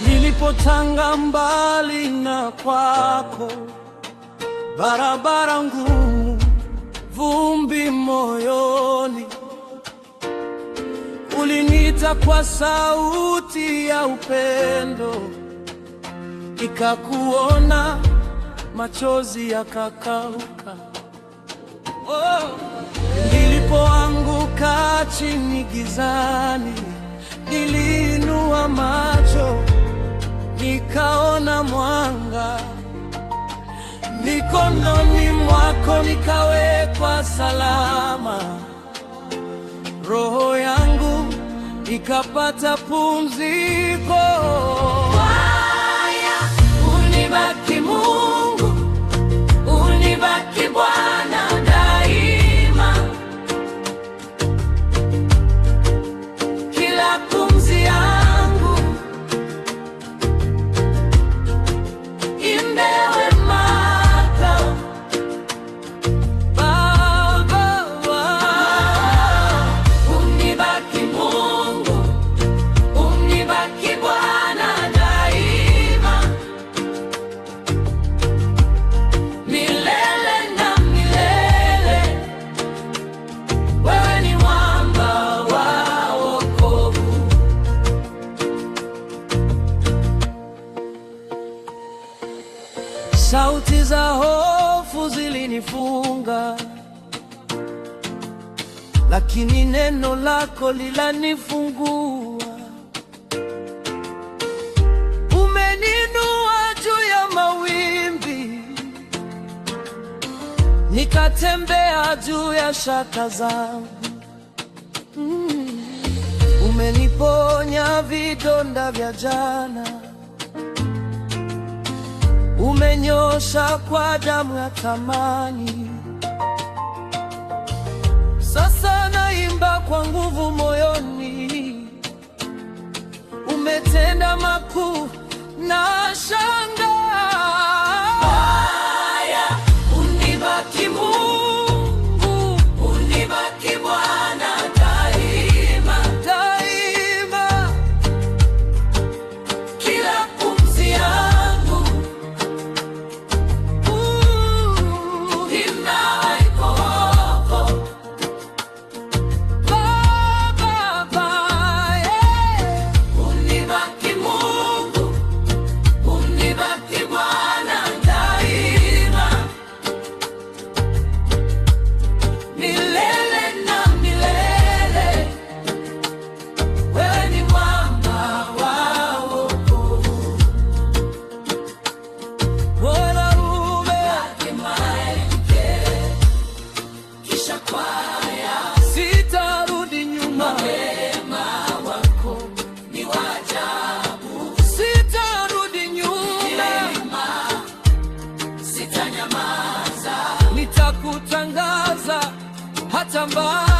Nilipotanga mbali na kwako, barabara ngumu, vumbi moyoni, uliniita kwa sauti ya upendo, ikakuona machozi yakakauka. Nilipoanguka chini gizani, niliinua macho nikaona mwanga, mikononi mwako nikawekwa salama, roho yangu ikapata pumziko. Haya, unibaki Mungu, unibaki Bwana daima, kila pumzi yangu imbewe mako Baba. Unibaki Mungu, unibaki Bwana daima, milele na milele, wewe ni mwamba wa wokovu. Sauti za hofu zilinifunga, lakini neno lako lilanifungua. Umeninua juu ya mawimbi, nikatembea juu ya shaka zangu. Umeniponya vidonda vya jana, umenyosha kwa damu ya thamani. Sasa naimba kwa nguvu moyoni, umetenda makuu na shangaa. Haya, unibaki Mungu, unibaki Bwana daima, Daima kila pumzi yangu unibaki Mungu, unibaki Bwana daima, milele na milele, wewe ni mwamba wa wokovu. wanaume, Kisha kwaya, sitarudi nyuma, wema wako ni wa ajabu, sitarudi nyuma, sitanyamaza. nitakutangaza hata mbali.